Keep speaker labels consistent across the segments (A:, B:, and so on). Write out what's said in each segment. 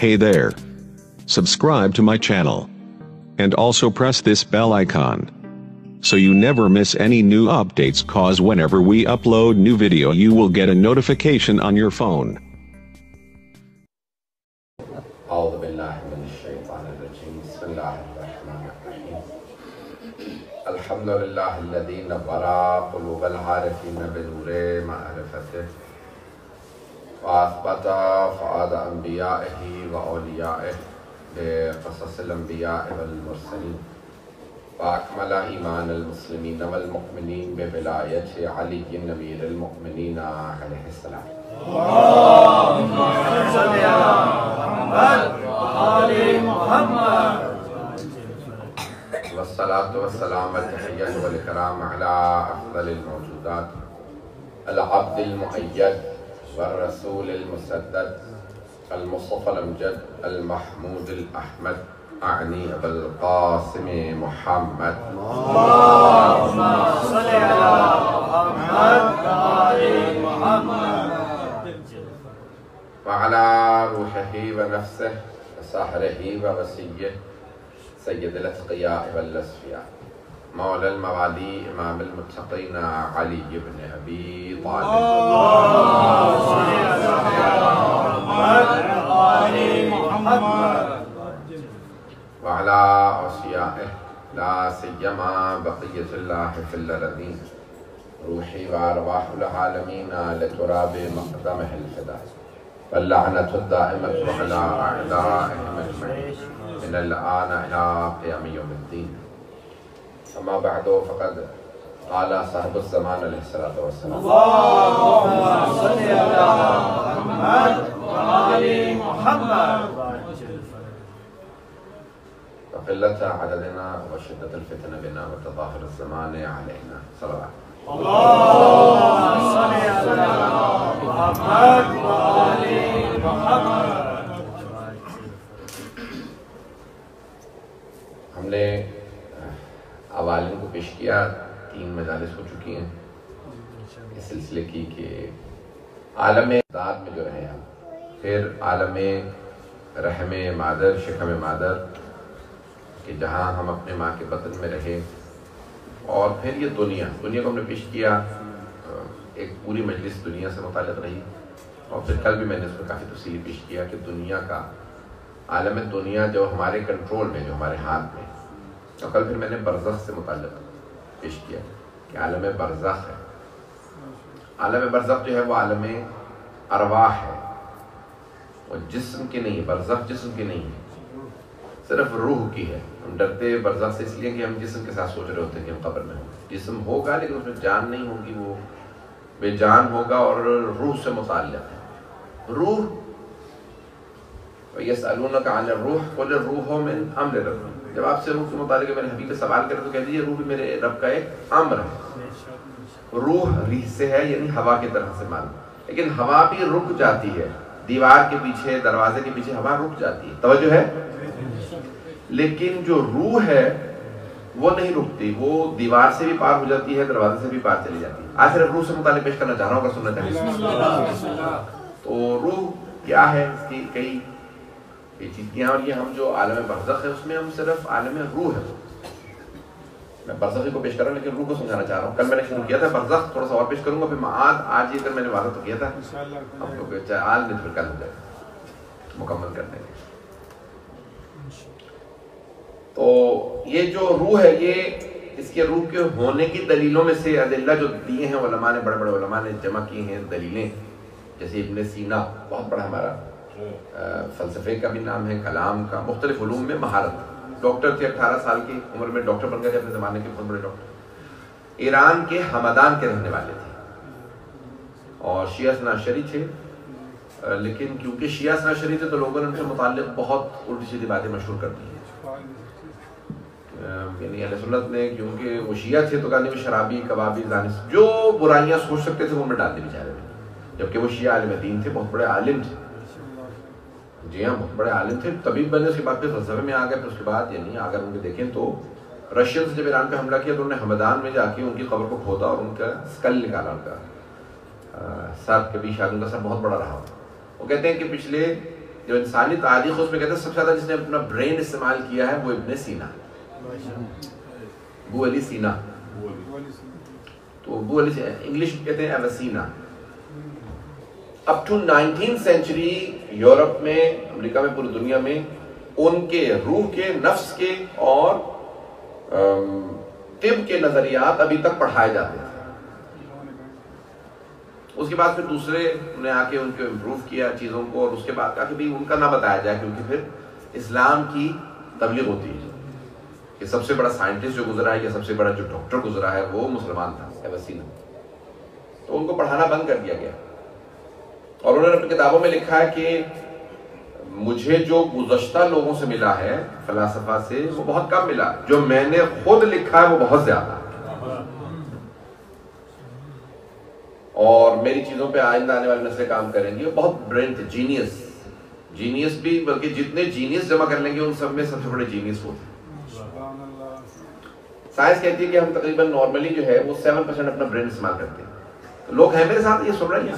A: Hey there. Subscribe to my channel. And also press this bell icon, so you never miss any new updates, cause whenever we upload new video you will get a notification on your phone.
B: أعوذ بالله من الشيطان الرجيم بسم الله الرحمن الرحيم الحمد لله الذي نور قلوب العارفين بنور معرفته وأثبت فؤاد أنبيائه وأوليائه بقصص الأنبياء والمرسلين وأكمل إيمان المسلمين والمؤمنين بولاية علي أمير المؤمنين عليه السلام. اللهم صل على محمد وآل محمد. والصلاة والسلام والتحية والإكرام على أفضل الموجودات العبد المؤيد والرسول المسدد المصطفى الأمجد المحمود الأحمد أعني أبا القاسم محمد. اللهم صل على محمد وآل محمد وعلى روحه ونفسه وسحره ووسيه سيد الأتقياء والأصفياء مولى الموالي إمام المتقين علي بن أبي طالب. اللهم صل على محمد وآل محمد وعلى أوصيائه لا سيما بقية الله في الأرضين روحي وأرواح العالمين لتراب مقدمه الفداء واللعنة الدائمة على أعدائهم أجمعين من الآن إلى قيام يوم الدين. أما بعد فقد قال صاحب الزمان عليه الصلاة والسلام اللهم صل على محمد وآل محمد. وقلة عددنا وشدة الفتن بنا وتظاهر الزمان علينا صلوات. اللهم صل على محمد وآل محمد. ہم نے عوالم کو پیش کیا، 3 مجالس ہو چکی ہیں اس سلسلے کی کہ عالم داد میں جو رہے ہم، پھر عالم رحم مادر شکم مادر کہ جہاں ہم اپنے ماں کے بطن میں رہے، اور پھر یہ دنیا کو ہم نے پیش کیا. ایک پوری مجلس دنیا سے متعلق رہی، اور پھر کل بھی میں نے اس میں کافی تفصیلی پیش کیا کہ دنیا کا عالم دنیا جو ہمارے کنٹرول میں، جو ہمارے ہاتھ میں. اور کل پھر میں نے برزخ سے متعلق پیش کیا کہ عالم برزخ ہے. عالم برزخ جو ہے وہ عالم ارواح ہے، وہ جسم کی نہیں. برزخ جسم کی نہیں ہے، صرف روح کی ہے. ہم ڈرتے برزخ سے اس لیے کہ ہم جسم کے ساتھ سوچ رہے ہوتے ہیں کہ ہم قبر میں ہوں. جسم ہوگا لیکن اس میں جان نہیں ہوگی، وہ بے جان ہوگا اور روح سے متعلق ہے. روح وَيَسْأَلُونَكَ عَنِ الرُّوحِ قُلِ الرُّوحُ مِنْ أَمْرِ رَبِّي. جب آپ سے روح کے متعلق میرے حبیب سے سوال کرے تو کہہ دیجیے روح بھی میرے رب کا ایک امر ہے. روح ریح سے ہے، یعنی ہوا کی طرح سے معلوم. لیکن ہوا بھی رک جاتی ہے، دیوار کے پیچھے، دروازے کے پیچھے ہوا رک جاتی ہے، توجہ ہے. لیکن جو روح ہے وہ نہیں رکتی، وہ دیوار سے بھی پار ہو جاتی ہے، دروازے سے بھی پار چلی جاتی ہے. آج صرف روح سے متعلق پیش کرنا چاہ رہا ہوں، اگر سننا چاہیں تو روح کیا ہے، اس کی کئی چیزیں. اور یہ ہم جو عالم برزخ ہے اس میں ہم صرف عالم روح ہے. میں برزخی کو پیش کر رہا ہوں لیکن روح کو سمجھانا چاہ رہا ہوں. کل میں نے شروع کیا تھا برزخ، تھوڑا سا اور پیش کروں گا، پھر معاد آج یہ کر میں نے وعدہ تو کیا تھا ہم لوگ آج نہیں پھر کل ہو جائے مکمل کرنے کے. تو یہ جو روح ہے، یہ اس کے روح کے ہونے کی دلیلوں میں سے ادلہ جو دیے ہیں علماء نے، بڑے بڑے علماء نے جمع کی ہیں دلیلیں. جیسے ابن سینا بہت بڑا ہمارا فلسفے کا بھی نام ہے، کلام کا، مختلف علوم میں مہارت. ڈاکٹر تھے، 18 سال کی عمر میں ڈاکٹر بن گئے تھے، اپنے زمانے کے بہت بڑے ڈاکٹر. ایران کے ہمدان کے رہنے والے تھے اور شیعہ اثنا عشری تھے. لیکن کیونکہ شیعہ اثنا عشری تھے تو لوگوں نے ان سے متعلق بہت الٹی سیدھی باتیں مشہور کر دی ہیں. یعنی اہل سنت نے کیونکہ وہ شیعہ تھے تو کہا نہیں شرابی، کبابی، زانی، جو برائیاں سوچ سکتے تھے وہ میں ڈال دی بیچارے میں. جبکہ وہ شیعہ عالم دین تھے، بہت بڑے عالم تھے. جی ہاں، بہت بڑے عالم تھے. طبیب بنے، اس کے بعد پھر فلسفے میں آ گئے. پھر اس کے بعد یعنی اگر ان کو دیکھیں تو رشین سے جب ایران پہ حملہ کیا تو انہوں نے ہمدان میں جا کے ان کی قبر کو کھودا اور ان کا اسکل نکالا. ان کا سر کے بھی شاید ان کا سر بہت بڑا رہا. وہ کہتے ہیں کہ پچھلے جو انسانی تاریخ اس میں کہتے ہیں سب سے زیادہ جس نے اپنا برین استعمال کیا ہے وہ ابن سینا، ابو علی سینا. تو ابو علی انگلش کہتے ہیں Avicenna. Up to 19th century Europe میں، امریکہ میں، پوری دنیا میں ان کے روح کے، نفس کے اور طب کے نظریات ابھی تک پڑھائے جاتے ہیں. اس کے بعد پھر دوسرے نے آ کے ان کو امپروو کیا چیزوں کو، اور اس کے بعد کہا کہ بھئی ان کا نہ بتایا جائے، کیونکہ پھر اسلام کی تبلیغ ہوتی ہے کہ سب سے بڑا سائنٹسٹ جو گزرا ہے یا سب سے بڑا جو ڈاکٹر گزرا ہے وہ مسلمان تھا، ایویسینا. تو ان کو پڑھانا بند کر دیا گیا، اور انہوں نے اپنی کتابوں میں لکھا ہے کہ مجھے جو گزشتہ لوگوں سے ملا ہے فلاسفہ سے وہ بہت کم ملا، جو میں نے خود لکھا ہے وہ بہت زیادہ، اور میری چیزوں پہ آئندہ آنے والی نسلیں کام کریں گی. وہ بہت برین تھے، جینیس بھی، بلکہ جتنے جینیس جمع کر لیں گے ان سب میں سب سے بڑے جینیس وہ تھے. سائنس کہتی ہے کہ ہم تقریباً نارملی جو ہے وہ 7% اپنا برین استعمال کرتے ہیں. لوگ ہیں میرے ساتھ، یہ سن رہے ہیں؟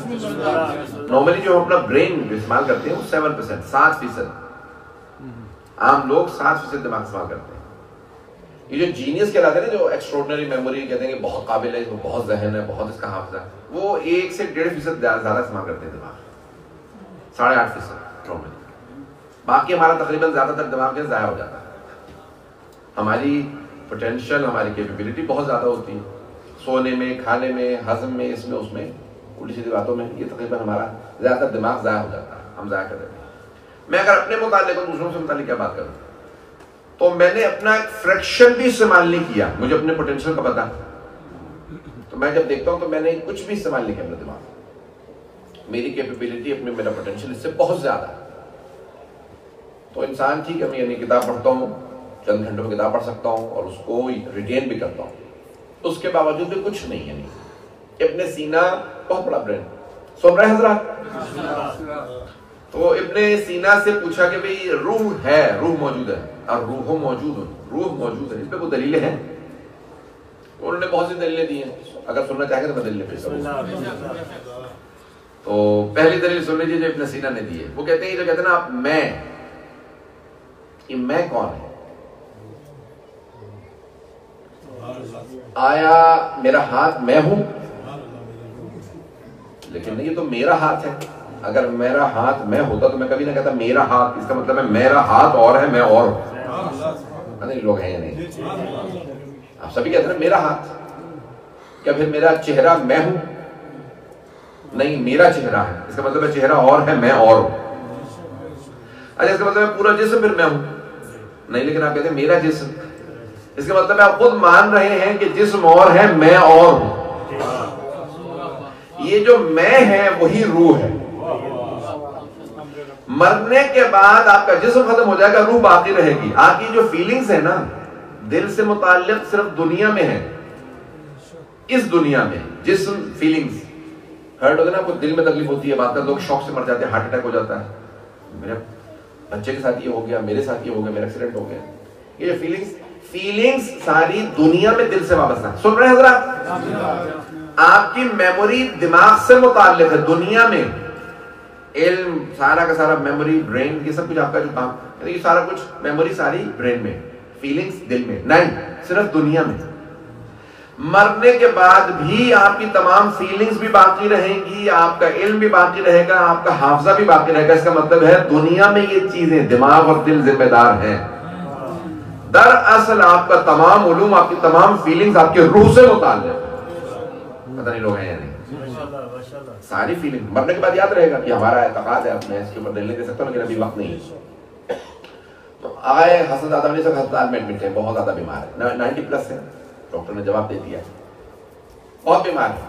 B: نارملی جو ہم اپنا برین استعمال کرتے ہیں وہ 7%، 7%. عام لوگ 7% دماغ استعمال کرتے ہیں. یہ جو جینیس کہلاتے ہیں نا، جو ایکسٹراڈنری میموری کہتے ہیں کہ بہت قابل ہے، اس میں بہت ذہن ہے، بہت اس کا حافظہ، وہ 1 سے 1.5% زیادہ استعمال کرتے ہیں دماغ، 8.5% نارملی. باقی ہمارا تقریباً زیادہ تر دماغ کے ضائع ہو جاتا ہے. ہماری پوٹینشیل، ہماری کیپیبلٹی بہت زیادہ ہوتی ہے، سونے میں، کھانے میں، ہضم میں، اس میں اس میں، الٹی سیدھی باتوں میں. یہ تقریباً ہمارا زیادہ تر دماغ ضائع ہو جاتا ہے، ہم ضائع کر دیتے ہیں. میں اگر اپنے متعلق اور دوسروں سے متعلق کیا بات کروں تو میں نے اپنا ایک فریکشن بھی استعمال نہیں کیا. مجھے اپنے پوٹینشیل کا پتا، تو میں جب دیکھتا ہوں تو میں نے کچھ بھی استعمال نہیں کیا اپنے دماغ. میری کیپیبلٹی، میرا پوٹینشیل اس سے بہت زیادہ ہے. تو انسان ٹھیک ہے، میں یعنی کتاب پڑھتا ہوں، چند گھنٹوں میں کتاب پڑھ سکتا ہوں اور اس کو ریٹین بھی کرتا ہوں، اس کے باوجود بھی کچھ نہیں. یعنی ابن سینا بہت بڑا برین. سن رہے ہیں حضرات؟ تو ابن سینا سے پوچھا کہ بھئی روح ہے، روح موجود ہے، اور روح موجود ہے، اس پہ کوئی دلیلیں ہیں؟ انہوں نے بہت سی دلیلیں دی ہیں. اگر سننا چاہیں تو میں دلیلیں پیش کروں. تو پہلی دلیل سن لیجیے جو ابن سینا نے دی ہے. وہ کہتے ہیں، جو کہتے ہیں نا آپ میں، یہ میں کون ہے؟ آیا میرا ہاتھ میں ہوں؟ لیکن نہیں، یہ تو میرا ہاتھ ہے. اگر میرا ہاتھ میں ہوتا تو میں کبھی نہ کہتا میرا ہاتھ. اس کا مطلب ہے میرا ہاتھ اور ہے، میں اور ہوں. نہیں لوگ ہیں یا نہیں؟ آپ سبھی کہتے ہیں میرا ہاتھ. کیا پھر میرا چہرہ میں ہوں؟ نہیں، میرا چہرہ ہے. اس کا مطلب ہے چہرہ اور ہے، میں اور ہوں. اچھا، اس کا مطلب ہے پورا جسم پھر میں ہوں؟ نہیں، لیکن آپ کہتے ہیں میرا جسم. اس کا مطلب ہے آپ خود مان رہے ہیں کہ جسم اور ہے، میں اور ہوں. یہ جو میں ہے وہی روح ہے. مرنے کے بعد آپ کا جسم ختم ہو جائے گا، روح باقی رہے گی. آپ کی جو فیلنگز ہے نا دل سے متعلق صرف دنیا میں ہے. اس دنیا میں جسم، فیلنگز، ہرٹ ہوتا ہے نا، آپ کو دل میں تکلیف ہوتی ہے، بات کر لوگ شوق سے مر جاتے ہیں، ہارٹ اٹیک ہو جاتا ہے. میرے بچے کے ساتھ یہ ہو گیا، میرے ساتھ یہ ہو گیا، میرا ایکسیڈنٹ ہو گیا. یہ جو فیلنگز ساری دنیا میں دل سے وابستہ ہے. سن رہے ہیں حضرات؟ آپ کی میموری دماغ سے متعلق ہے، دنیا میں علم سارا کا سارا میموری، برین، یہ سب کچھ آپ کا جو کام، یہ سارا کچھ میموری ساری برین میں، فیلنگز دل میں نہیں، صرف دنیا میں. مرنے کے بعد بھی آپ کی تمام فیلنگز بھی باقی رہیں گی، آپ کا علم بھی باقی رہے گا، آپ کا حافظہ بھی باقی رہے گا. اس کا مطلب ہے دنیا میں یہ چیزیں دماغ اور دل ذمہ دار ہیں. دراصل آپ کا تمام علوم، آپ کی تمام فیلنگز آپ کے روح سے متعلق ہے. پتہ نہیں لوگ ہیں یا نہیں؟ ساری فیلنگ مرنے کے بعد یاد رہے گا کہ ہمارا اعتقاد ہے. میں اس کے اوپر دلیل دے سکتا ہوں لیکن ابھی وقت نہیں ہے. تو آئے حسن زادہ نے سب ہسپتال میں ایڈمٹ تھے، بہت زیادہ بیمار ہے، 90+ ہے. ڈاکٹر نے جواب دے دیا بہت بیمار ہے.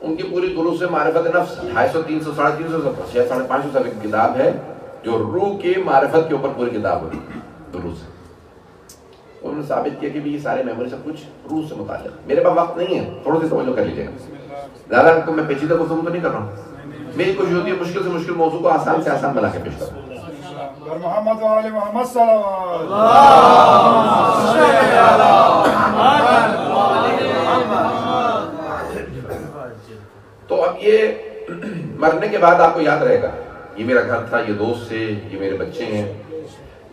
B: ان کی پوری دروس معرفت نفس 250، 300، 350 صفحہ، 550 صفحے کی کتاب ہے جو روح کی معرفت کے اوپر پوری کتاب ہوئی دروس. انہوں نے ثابت کیا کہ یہ سارے میموری سب کچھ روح سے متعلق. میرے پاس وقت نہیں ہے، تھوڑا سی توجہ کر لیجیے گا. زیادہ تو میں پیچیدہ گفتگو تو نہیں کر رہا ہوں. میری کوشش ہوتی ہے مشکل سے مشکل موضوع کو آسان سے آسان بنا کے پیش کروں.
C: محمد و آل محمد صلوات.
B: تو اب یہ مرنے کے بعد آپ کو یاد رہے گا یہ میرا گھر تھا، یہ دوست تھے، یہ میرے بچے ہیں.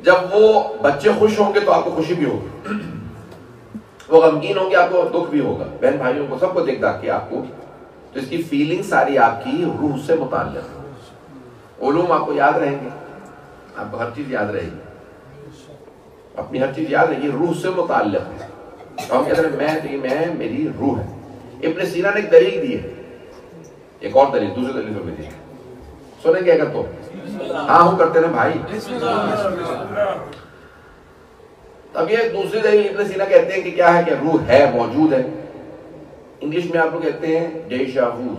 B: جب وہ بچے خوش ہوں گے تو آپ کو خوشی بھی ہوگی، وہ غمگین ہوں گے آپ کو دکھ بھی ہوگا. بہن بھائیوں کو سب کو دیکھ داکھ کے آپ کو، تو اس کی فیلنگ ساری آپ کی روح سے متعلق ہے. علوم آپ کو یاد رہیں گے، آپ کو ہر چیز یاد رہے گی، اپنی ہر چیز یاد رہے گی، روح سے متعلق ہے. ہم کہتے ہیں میں میری روح ہے. ابن سینا نے ایک دلیل دی ہے، ایک اور دلیل، دوسری دلیل پر بھی دی. سنیں گے اگر تو ہاں ہوں کرتے نا بھائی. اب یہ دوسری دلیل ابن سینا کہتے ہیں کہ کیا ہے کہ روح ہے، موجود ہے. انگلش میں آپ لوگ کہتے ہیں ڈیجا وو.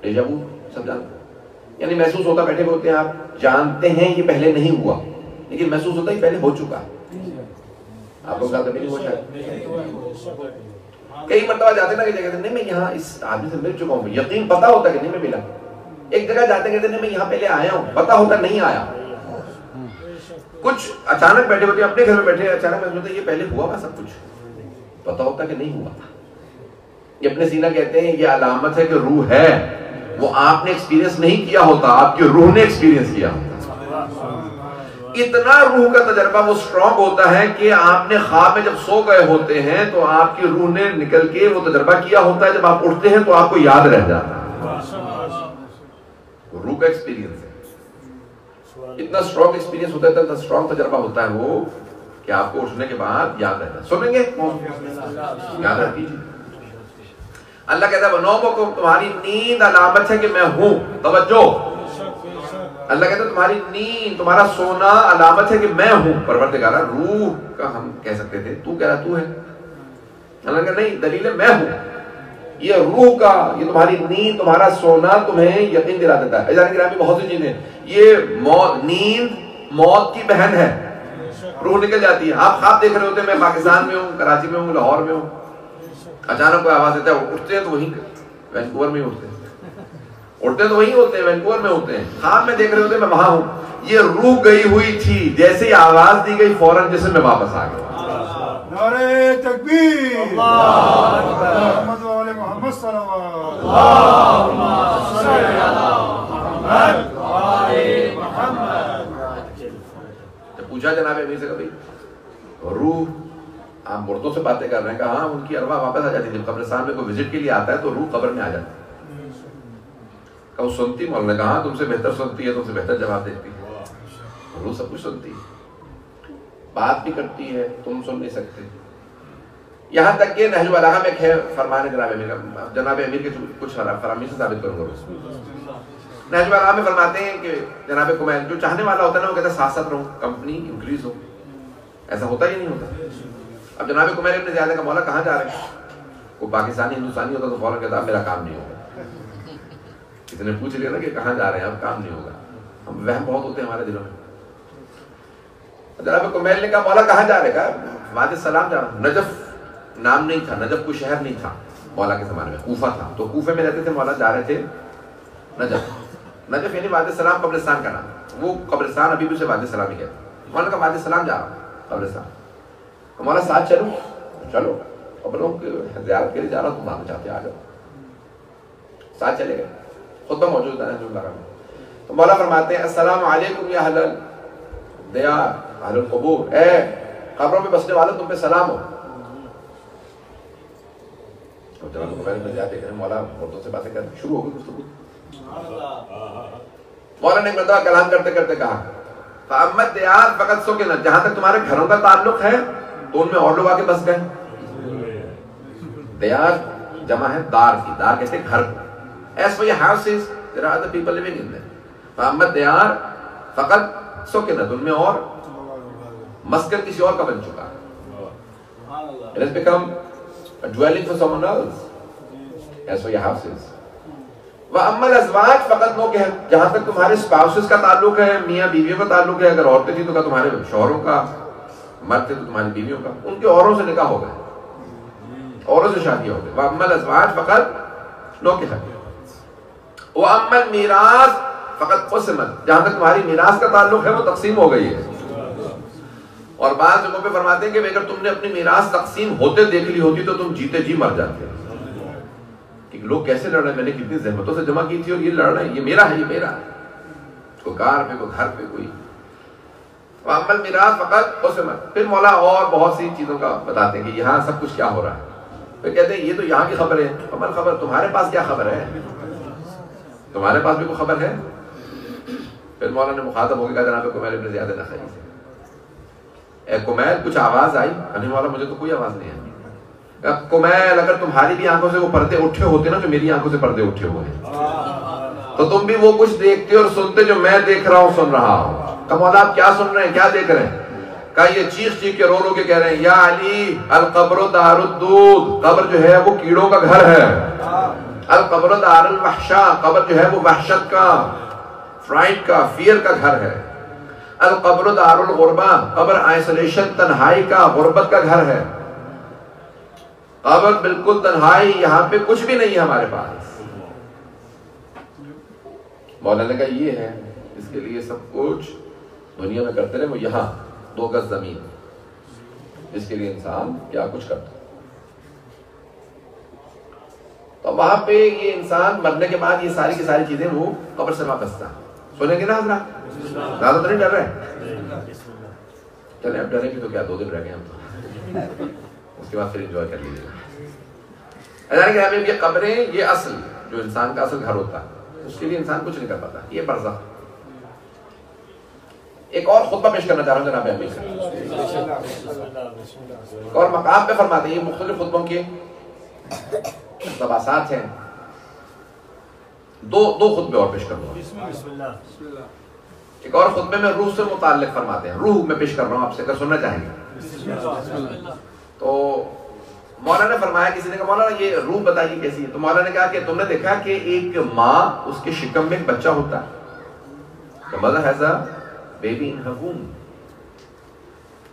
B: ڈیجا وو سب جانتے ہیں، یعنی محسوس ہوتا، بیٹھے ہوتے ہیں آپ جانتے ہیں یہ پہلے نہیں ہوا لیکن محسوس ہوتا ہے پہلے ہو چکا. آپ لوگ زیادہ نہیں ہو شاید کئی مرتبہ جاتے نا کہ جگہ نہیں میں یہاں اس آدمی سے مل چکا ہوں، یقین پتا ہوتا کہ نہیں میں ملا. ایک جگہ جاتے کہتے نہیں میں یہاں پہلے آیا ہوں، پتا ہوتا نہیں آیا. کچھ اچانک بیٹھے ہوتے ہیں اپنے گھر میں بیٹھے، اچانک محسوس ہوتا ہے یہ پہلے ہوا تھا، سب کچھ پتا ہوتا کہ نہیں ہوا تھا. یہ ابن سینا کہتے ہیں یہ علامت ہے کہ روح ہے، وہ آپ نے ایکسپیرینس نہیں کیا ہوتا، آپ کی روح نے ایکسپیرینس کیا ہوتا. اتنا روح کا تجربہ وہ سٹرونگ ہوتا ہے کہ آپ نے خواب میں جب سو گئے ہوتے ہیں تو آپ کی روح نے نکل کے وہ تجربہ کیا ہوتا ہے، جب آپ اٹھتے ہیں تو آپ کو یاد رہ جاتا ہے. روح کا ایکسپیرینس ہے، اتنا سٹرونگ ایکسپیرینس ہوتا ہے، اتنا سٹرونگ تجربہ ہوتا ہے وہ کہ آپ کو اٹھنے کے بعد یاد رہتا ہے. سنیں گے یاد رکھ دیجیے. اللہ کہتا ہے نومکم، تمہاری نیند علامت ہے کہ میں ہوں. توجہ، اللہ کہتا ہے تمہاری نیند، تمہارا سونا علامت ہے کہ میں ہوں. پروردگارہ روح کا ہم کہہ سکتے تھے، تو کہہ رہا تو ہے. اللہ کہتا نہیں، دلیل ہے میں ہوں. یہ روح کا، یہ تمہاری نیند، تمہارا سونا تمہیں یقین دلا دیتا ہے. اجازت گرامی بہت سی چیزیں، یہ نیند موت کی بہن ہے. روح نکل جاتی ہے. آپ خواب دیکھ رہے ہوتے ہیں میں پاکستان میں ہوں، کراچی میں ہوں، لاہور میں ہوں، اچانک کوئی آواز دیتا ہے، اٹھتے ہیں تو وہیں وینکوور میں اٹھتے ہیں، اٹھتے تو وہیں ہوتے ہیں، وینکوور میں ہوتے ہیں. خواب میں دیکھ رہے ہوتے ہیں میں وہاں ہوں. یہ روح گئی ہوئی تھی، جیسے ہی آواز دی گئی فوراً جسم میں واپس آ گیا.
C: نعرہ تکبیر، محمد و آل محمد صلوات. اللہم صلی علی محمد و آل محمد.
B: جب پوچھا جناب امیر سے کہ بھائی روح، آپ مردوں سے باتیں کر رہے ہیں، کہا ہاں ان کی ارواح واپس آ جاتی ہے. جب قبرستان میں کوئی وزٹ کے لیے آتا ہے تو روح قبر میں آ جاتی ہے. کہ وہ سنتی، مولانا نے کہا تم سے بہتر سنتی ہے، تم سے بہتر جواب دیتی ہے. روح سب کچھ سنتی ہے، بات بھی کرتی ہے، تم سن نہیں سکتے. یہاں تک کہ نہج البلاغہ میں ہے فرمان جناب امیر کے کچھ فراہمی سے ثابت کروں گا. نہج البلاغہ میں فرماتے ہیں کہ جناب کمیل جو چاہنے والا ہوتا ہے نا وہ کہتا ہے ساتھ ساتھ رہو، کمپنی انکریز ہو. ایسا ہوتا ہی نہیں ہوتا. اب جناب کمیل ابن زیاد کا مولا کہاں جا رہے ہیں؟ کوئی پاکستانی ہندوستانی ہوتا تو فوراً کہتا میرا کام نہیں ہوگا. کسی نے پوچھ لیا نا کہ کہاں جا رہے ہیں، اب کام نہیں ہوگا. ہم وہم بہت ہوتے ہیں ہمارے دلوں میں. جناب کمیل نے کہا مولا کہاں جا رہے؟ کہا وادی السلام جا رہا ہوں. نجف نام نہیں تھا، نجف کوئی شہر نہیں تھا مولا کے زمانے میں، کوفہ تھا. تو کوفے میں رہتے تھے، مولا جا رہے تھے نجف. نجف یعنی وادی السلام قبرستان کا نام. وہ قبرستان ابھی بھی اسے وادی السلام ہی کہتے ہیں. مولا کہا وادی السلام جا رہا ہوں قبرستان. مولا ساتھ چلو. چلو قبروں کی زیارت کے لیے جا رہا ہوں، تم آنا چاہتے آ جاؤ. ساتھ چلے گئے. خطبہ موجود ہے نہج البلاغہ میں. تو مولا فرماتے ہیں السلام علیکم یا اہل الدیار، اہل القبور، اے قبروں میں بسنے والوں تم پہ سلام ہو. مولا مردوں سے باتیں کرنے شروع ہو گئی گفتگو. مولا نے مرتبہ کلام کرتے کرتے کہا فَأَمَّا الدِّيَارُ فَقَدْ سُكِنَتْ، جہاں تک تمہارے گھروں کا تعلق ہے تو ان میں اور لوگ آ کے بس گئے. دیار جمع ہے دار کی، دار کہتے ہیں گھر کو. As for your houses, there are other people living in them. فَأَمَّا الدِّيَارُ فَقَدْ سُكِنَتْ، ان میں اور مسکن کسی اور کا بن چکا. It has become a dwelling for someone else. As for your houses. وَأَمَّا الْأَزْوَاجُ فَقَدْ نُكِحَتْ، جہاں تک تمہارے spouses کا تعلق ہے، میاں بیویوں کا تعلق ہے، اگر عورتیں تھیں تو کہا تمہارے شوہروں کا، مرد تھے تو تمہاری بیویوں کا، ان کے اوروں سے نکاح ہو گئے، اوروں سے شادی ہو گئی. وَأَمَّا الْأَزْوَاجُ فَقَدْ نُكِحَتْ وَأَمَّا الْمِيرَاثُ فَقَدْ قُسِمَتْ، جہاں تک تمہاری میراث کا تعلق ہے وہ تقسیم ہو گئی ہے. اور بعض جگہوں پہ فرماتے ہیں کہ اگر تم نے اپنی میراث تقسیم ہوتے دیکھ لی ہوتی تو تم جیتے جی مر جاتے. کہ لوگ کیسے لڑ رہے ہیں، میں نے کتنی زحمتوں سے جمع کی تھی اور یہ لڑ رہے ہیں، یہ میرا ہے، یہ میرا ہے. کوئی کار پہ، کوئی گھر پہ، کوئی عمل میراث فقط اس میں. پھر مولا اور بہت سی چیزوں کا بتاتے ہیں کہ یہاں سب کچھ کیا ہو رہا ہے. پھر کہتے ہیں یہ تو یہاں کی خبر ہے. عمل خبر تمہارے پاس کیا خبر ہے؟ تمہارے پاس بھی کوئی خبر ہے؟ پھر مولا نے مخاطب ہو کے کہا جناب کمیل ابن زیاد نخعی سے، اے کمیل کچھ آواز آئی؟ نہیں مولا مجھے تو کوئی آواز نہیں ہے. کمیل اگر تمہاری بھی آنکھوں سے وہ پردے اٹھے ہوتے نا جو میری آنکھوں سے پردے اٹھے ہوئے ہیں، تو تم بھی وہ کچھ دیکھتے اور سنتے جو میں دیکھ رہا ہوں، سن رہا ہوں. کہ مولا آپ کیا سن رہے ہیں، کیا دیکھ رہے ہیں؟ کہا یہ چیخ چیخ کے رو رو کے کہہ رہے ہیں یا علی القبر دار الدود، قبر جو ہے وہ کیڑوں کا گھر ہے. القبر دار الوحشہ، قبر جو ہے وہ وحشت کا، فرائٹ کا، فیئر کا گھر ہے. القبر دار الغربہ، قبر آئسولیشن، تنہائی کا، غربت کا گھر ہے. قبر بالکل تنہائی، یہاں پہ کچھ بھی نہیں ہے ہمارے پاس. مولانا نے کہا یہ ہے، اس کے لیے سب کچھ دنیا میں کرتے رہے، وہ یہاں 2 گز زمین، اس کے لیے انسان کیا کچھ کرتا. تو وہاں پہ یہ انسان مرنے کے بعد یہ ساری کی ساری چیزیں وہ قبر سے وابستہ. سنیں گے نا حضرات؟ زیادہ تو نہیں ڈر رہے؟ چلیں اب ڈریں گے تو کیا، 2 دن رہ گئے ہم تو، اس کے بعد پھر انجوائے کر لیجیے. یہ قبریں، یہ اصل جو انسان کا اصل گھر ہوتا ہے، اس کے لیے انسان کچھ نہیں کر پاتا. یہ برزخ. ایک اور خطبہ پیش کرنا چاہ رہا ہوں جناب امیر سے، اور مقام پہ فرماتے ہیں. یہ مختلف خطبوں کے اقتباسات ہیں. 2 خطبے اور پیش کروں. ایک اور خطبے میں روح سے متعلق فرماتے ہیں. روح میں پیش کر رہا ہوں آپ سے، اگر سننا چاہیں گے. تو مولانا نے فرمایا، کسی نے کہا مولانا یہ روح بتائیے کیسی ہے. تو مولانا نے کہا کہ تم نے دیکھا کہ ایک ماں، اس کے شکم میں ایک بچہ ہوتا ہے. The mother has a baby in her womb.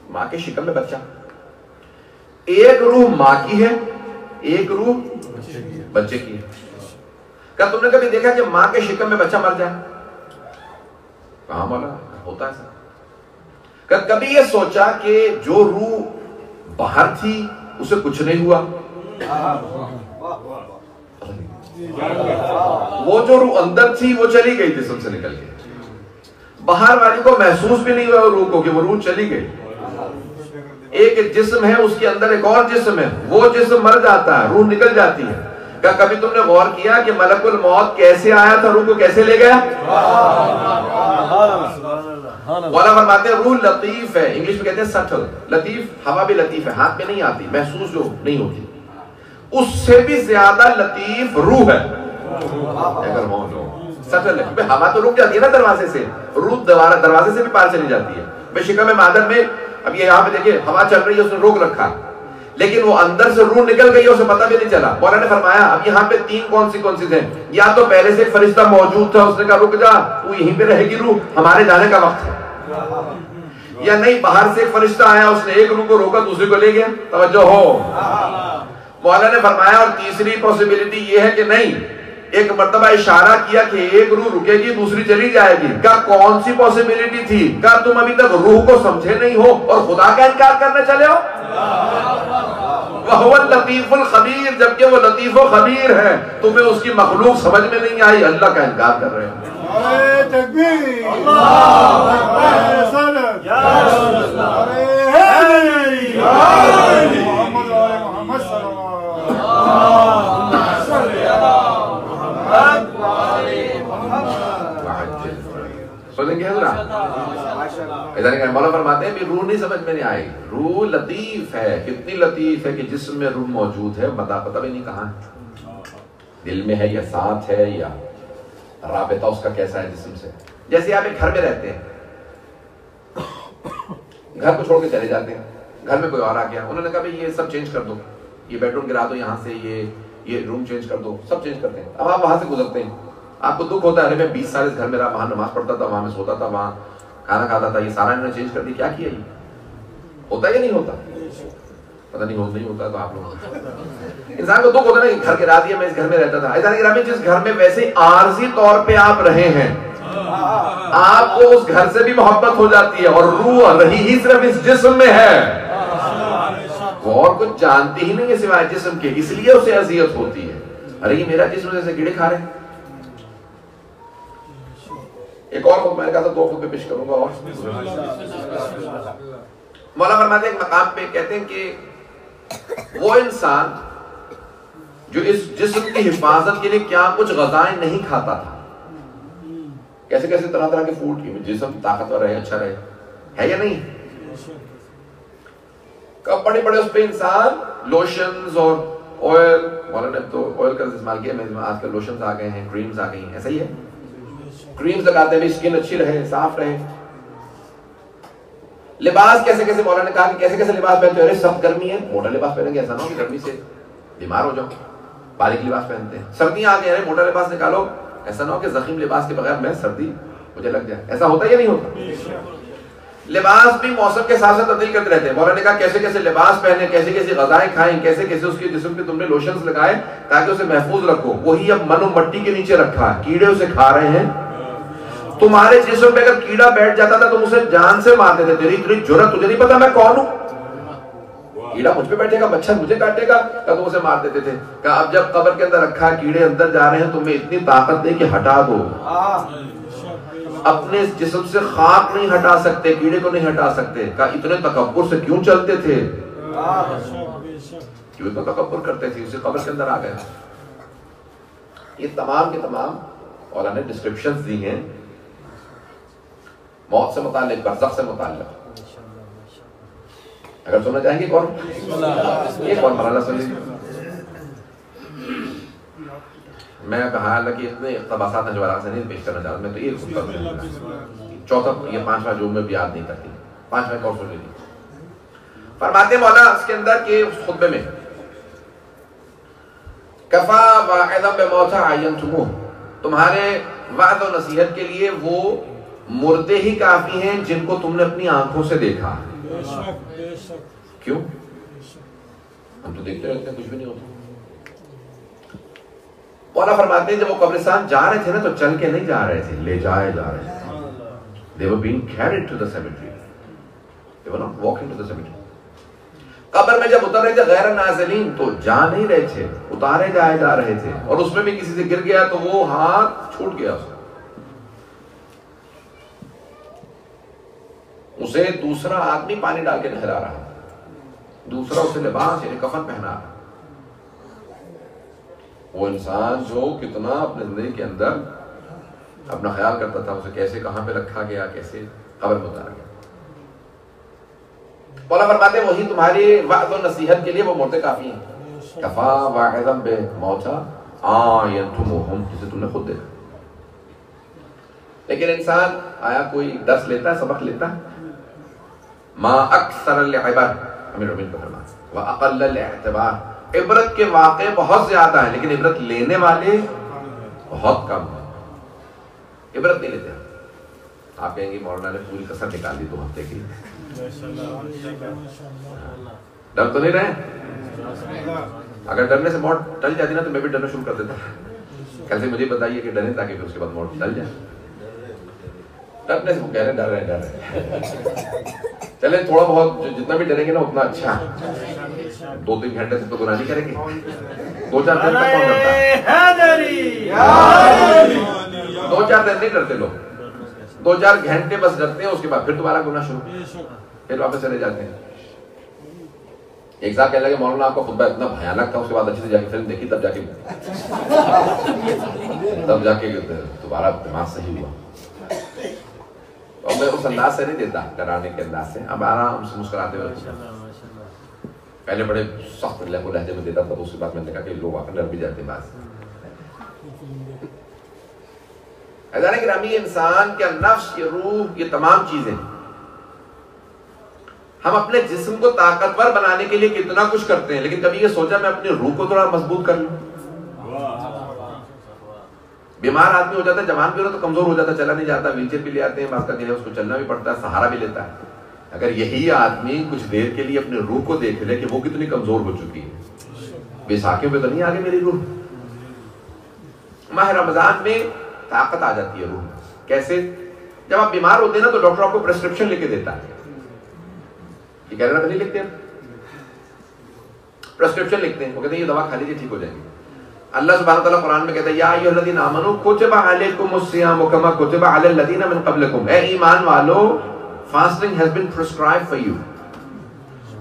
B: ماں کے شکم میں بچہ. ایک روح ماں کی ہے، ایک روح بچے کی ہے. کیا تم نے کبھی دیکھا کہ ماں کے شکم میں بچہ مر جائے؟ کہاں مولانا ہوتا ہے سر. کیا کبھی یہ سوچا کہ جو روح باہر تھی اسے کچھ نہیں ہوا؟ وہ جو روح اندر تھی وہ چلی گئی جسم سے نکل کے. باہر والی کو محسوس بھی نہیں ہوا روح کو کہ وہ روح چلی گئی. ایک جسم ہے، اس کے اندر ایک اور جسم ہے، وہ جسم مر جاتا ہے، روح نکل جاتی ہے. کیا کبھی تم نے غور کیا کہ ملک الموت کیسے آیا تھا، روح کو کیسے لے گیا؟ مولا فرماتے ہیں روح لطیف ہے، انگلش میں کہتے ہیں سٹل. لطیف، ہوا بھی لطیف ہے، ہاتھ میں نہیں آتی، محسوس جو نہیں ہوتی. اس سے بھی زیادہ لطیف روح ہے. اگر سٹل ہے، ہوا تو رک جاتی ہے نا دروازے سے، روح دروازے سے بھی پار چلی جاتی ہے. بے شکم مادر میں اب یہ یہاں پہ دیکھیے ہوا چل رہی ہے، اس نے روک رکھا، لیکن وہ اندر سے روح نکل گئی، اسے پتہ بھی نہیں چلا. مولا نے فرمایا اب یہاں پہ 3 کون سی تھے. یا تو پہلے سے ایک فرشتہ موجود تھا، اس نے کہا رک جا، تو یہیں پہ رہے گی روح، ہمارے جانے کا وقت ہے. یا نہیں، باہر سے ایک فرشتہ آیا، اس نے ایک روح کو روکا، دوسری کو لے گیا. توجہ ہو. مولا نے فرمایا اور تیسری پاسبلٹی یہ ہے کہ نہیں، ایک مرتبہ اشارہ کیا کہ ایک روح رکے گی، دوسری چلی جائے گی. کیا کون سی پاسبلٹی تھی؟ کیا تم ابھی تک روح کو سمجھے نہیں ہو اور خدا کا انکار کرنے چلے ہو؟ وَهُوَ اللَّطِيفُ الْخَبِيرُ، جبکہ وہ لطیف و خبیر ہے، تمہیں اس کی مخلوق سمجھ میں نہیں آئی، اللہ کا انکار کر رہے ہیں.
C: نعرہ تکبیر، اللہ اکبر، صلوات یا رسول اللہ، محمد و آل محمد صلی اللہ علیہ وسلم.
B: سنیں گے حضرات؟ مولا فرماتے ہیں روح نہیں سمجھ میں نہیں آئی. روح لطیف ہے، کتنی لطیف ہے کہ جسم میں روح موجود ہے، پتہ بھی نہیں کہاں ہے، دل میں ہے یا ساتھ ہے، یا رابطہ اس کا کیسا ہے جسم سے. جیسے آپ ایک گھر میں رہتے ہیں، گھر کو چھوڑ کے چلے جاتے ہیں، گھر میں کوئی اور آ گیا، انہوں نے کہا یہ سب چینج کر دو، یہ بیڈ روم گرا دو، یہاں سے یہ روم چینج کر دو، سب چینج کرتے ہیں. اب آپ وہاں سے گزرتے ہیں، آپ کو دکھ ہوتا ہے، ارے میں 20 سال اس گھر میں رہا، وہاں نماز پڑھتا تھا، وہاں میں سوتا تھا، وہاں کھانا کھاتا تھا، یہ سارا انہوں نے چینج کر دیا، کیا کیا؟ یہ ہوتا یا نہیں ہوتا؟ پتہ نہیں ہوتا تو آپ لوگ انسان کو دکھ ہوتا ہے نا، گھر گرا دیا، میں اس گھر میں رہتا تھا. ایسا نہیں، جس گھر میں ویسے عارضی طور پہ آپ رہے ہیں، آپ کو اس گھر سے بھی محبت ہو جاتی ہے، اور روح رہی ہی صرف اس جسم میں ہے، وہ اور کچھ جانتی ہی نہیں ہے سوائے جسم کے، اس لیے اسے اذیت ہوتی ہے. ارے یہ میرا جسم جیسے کیڑے کھا رہے ہیں. ایک اور خطبہ میں نے کہا تھا 2 خطبے پیش کروں گا. اور مولا فرماتے ہیں ایک مقام پہ کہتے ہیں کہ وہ انسان جو اس جسم کی حفاظت کے لیے کیا کچھ غذائیں نہیں کھاتا تھا, کیسے کیسے طرح طرح کے فوڈ کی جسم طاقتور رہے, اچھا رہے, ہے یا نہیں؟ کب بڑے بڑے اس پہ انسان لوشنز اور آئل, مولانا نے تو آئل کا استعمال کیا, آج کل لوشنز آ گئے ہیں, کریمز آ گئی ہیں, ایسا ہی ہے, کریمز لگاتے ہیں اسکن اچھی رہے, صاف رہے. لباس کیسے کیسے, مولانا نے کہا کہ کیسے کیسے لباس پہنتے ہیں, سخت گرمی ہے موٹا لباس پہنیں گے, ایسا نہ ہو کہ گرمی سے بیمار ہو جاؤ, باریک لباس پہنتے ہیں. سردیاں آ گئی ہیں, موٹا لباس نکالو, ایسا نہ ہو کہ زخیم لباس کے بغیر میں سردی مجھے لگ جائے, ایسا ہوتا ہے یا نہیں ہوتا؟ لباس بھی موسم کے ساتھ ساتھ تبدیل کرتے رہتے ہیں. مولانا نے کہا کیسے کیسے لباس پہنے, کیسے کیسے غذائیں کھائیں, کیسے کیسے اس کے جسم پہ تم نے لوشنز لگائے تاکہ اسے محفوظ رکھو. وہی اب من و مٹی کے نیچے رکھا ہے, کیڑے اسے کھا رہے ہیں. تمہارے جسم پہ اگر کیڑا بیٹھ جاتا تھا تم اسے جان سے مارتے تھے, تیری اتنی جرأت, تجھے نہیں پتا میں کون ہوں, کیڑا مجھ پہ بیٹھے گا, مچھر مجھے کاٹے گا, تم اسے مار دیتے تھے. کہا اب جب قبر کے اندر رکھا, کیڑے اندر جا رہے ہیں, تمہیں اتنی طاقت نہیں کہ ہٹا دو. اپنے جسم سے خاک نہیں ہٹا سکتے, کیڑے کو نہیں ہٹا سکتے. کہا اتنے تکبر سے کیوں چلتے تھے, کیوں اتنا تکبر کرتے تھے, اسے قبر کے اندر آ گئے. یہ تمام کے تمام اور نے ڈسکرپشنز دی ہیں موت سے متعلق, برزخ سے متعلق. اگر سننا چاہیں گے کون, ایک اور مرحلہ سنیے. میں حالانکہ اتنے اقتباسات نجوارات سے نہیں پیش کرنا چاہتا, میں تو ایک خطبہ چوتھا یہ 5واں جو میں بھی یاد نہیں کرتی, 5واں ایک اور سن لیجیے. فرماتے مولا اس کے اندر کہ اس خطبے میں کفا واعظا بموتى عینتموہ, تمہارے وعظ و نصیحت کے لیے وہ مردے ہی کافی ہیں جن کو تم نے اپنی آنکھوں سے دیکھا. کیوں؟ ہم تو دیکھتے رہتے ہیں, کچھ بھی نہیں ہوتا. مولا فرماتے ہیں جب وہ قبرستان جا رہے تھے نا تو چل کے نہیں جا رہے تھے, لے جائے جا رہے تھے. They were being carried to the cemetery. They were not walking to the cemetery. قبر میں جب اتر رہے تھے غیر نازلین تو جا نہیں رہے تھے, اتارے جائے جا رہے تھے. اور اس میں بھی کسی سے گر گیا تو وہ ہاتھ چھوٹ گیا, اسے دوسرا آدمی پانی ڈال کے نہلا رہا, دوسرا اسے لباس یعنی کفن پہنا رہا. وہ انسان جو کتنا اپنے زندگی کے اندر اپنا خیال کرتا تھا, اسے کیسے کہاں پہ رکھا گیا, کیسے قبر میں اتارا گیا. مولا فرماتے ہیں وہی تمہاری وعظ و نصیحت کے لیے وہ مردے کافی ہیں. کفا واعظا بموتى عینتموہم, جسے تم نے خود دیکھا. لیکن انسان آیا کوئی درس لیتا ہے, سبق لیتا ہے؟ ما اکثر العبر, امیر المومنین کا فرمان, واقل الاعتبار, عبرت کے واقع بہت زیادہ ہیں لیکن عبرت لینے والے بہت کم ہیں. عبرت نہیں لیتے. آپ کہیں گے مولانا نے پوری کسر نکال دی 2 ہفتے کی, ڈر تو نہیں رہے؟ اگر ڈرنے سے موت ٹل جاتی نا تو میں بھی ڈرنا شروع کر دیتا. کل سے مجھے بتائیے کہ ڈریں تاکہ پھر اس کے بعد موت ٹل جائے. ڈرنے سے وہ کہہ رہے ڈر رہے. چلے تھوڑا بہت جتنا بھی ڈریں گے نا اتنا اچھا. 2-3 گھنٹے سے تو گناہ نہیں کریں گے, 2-4 دن تک کون ڈرتا ہے؟ 2-4 دن نہیں ڈرتے لوگ, 2-4 گھنٹے بس ڈرتے ہیں, اس کے بعد پھر دوبارہ گناہ شروع, پھر واپس چلے جاتے ہیں. ایک صاحب کہنے لگے مولانا آپ کا خطبہ اتنا بھیانک تھا, اس کے بعد اچھے سے جا کے فلم دیکھی, تب جا کے دوبارہ دماغ صحیح ہوا. اور میں اس انداز سے نہیں دیتا, ڈرانے کے انداز سے, اب آرام سے مسکراتے ہوئے. پہلے بڑے سخت لہجے میں دیتا تھا, تو اس کے بعد میں نے کہا کہ لوگ آ کر ڈر بھی جاتے ہیں بعض. عزیزان گرامی, انسان کا نفس, یہ روح, یہ تمام چیزیں ہم اپنے جسم کو طاقتور بنانے کے لیے کتنا کچھ کرتے ہیں, لیکن کبھی یہ سوچا میں اپنی روح کو تھوڑا مضبوط کر لوں. بیمار آدمی ہو جاتا ہے, جوان بھی ہو تو کمزور ہو جاتا ہے, چلا نہیں جاتا, ویل چیئر پہ لے آتے ہیں, بعض کا اس کو چلنا بھی پڑتا ہے, سہارا بھی لیتا ہے. اگر یہی آدمی کچھ دیر کے لیے اپنے روح کو دیکھ لے کہ وہ کتنی کمزور ہو چکی ہے, بیساکھیوں پہ تو نہیں آگے میری روح. ماہ رمضان میں طاقت آ جاتی ہے روح میں. کیسے؟ جب آپ بیمار ہوتے ہیں نا تو ڈاکٹر آپ کو پرسکرپشن لکھ کے دیتا ہے. یہ کہہ رہا نہیں لکھتے ہیں, پرسکرپشن لکھتے ہیں, وہ کہتے ہیں یہ دوا کھا لیجیے ٹھیک ہو جائے گی. اللہ سبحانہ وتعالیٰ قرآن میں کہتا ہے یا ایھا الذین آمنوا کتب علیکم الصیام کما کتب علی الذین من قبلکم، اے ایمان والو fasting has been prescribed for you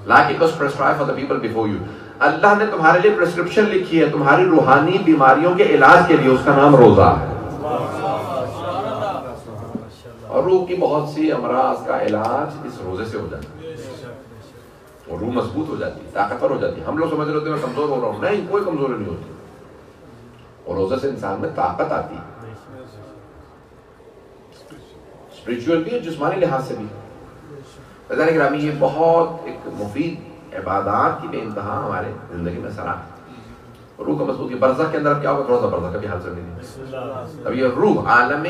B: like it was prescribed for the people before you. اللہ نے تمہارے لیے پرسکرپشن لکھی ہے تمہاری روحانی بیماریوں کے علاج کے لیے، اس کا نام روزہ ہے. اور روح کی بہت سی امراض کا علاج اس روزے سے ہو جاتا ہے، اور روح مضبوط ہو جاتی ہے، طاقتور ہو جاتی ہے. ہم لوگ سمجھ رہے ہوتے ہیں میں کمزور ہو رہا ہوں، نہیں، کوئی کمزوری نہیں ہوتی، اور روزے سے انسان میں طاقت آتی ہے، اسپریچول بھی ہے، جسمانی لحاظ سے بھی. عزیزان گرامی، یہ بہت ایک مفید عبادات کی بے انتہا ہمارے زندگی میں اثرات ہے. روح کا مضبوط. برزخ کے اندر اب کیا ہوگا، تھوڑا سا برزخ کا بھی حال سنیں گے. اب یہ روح، عالم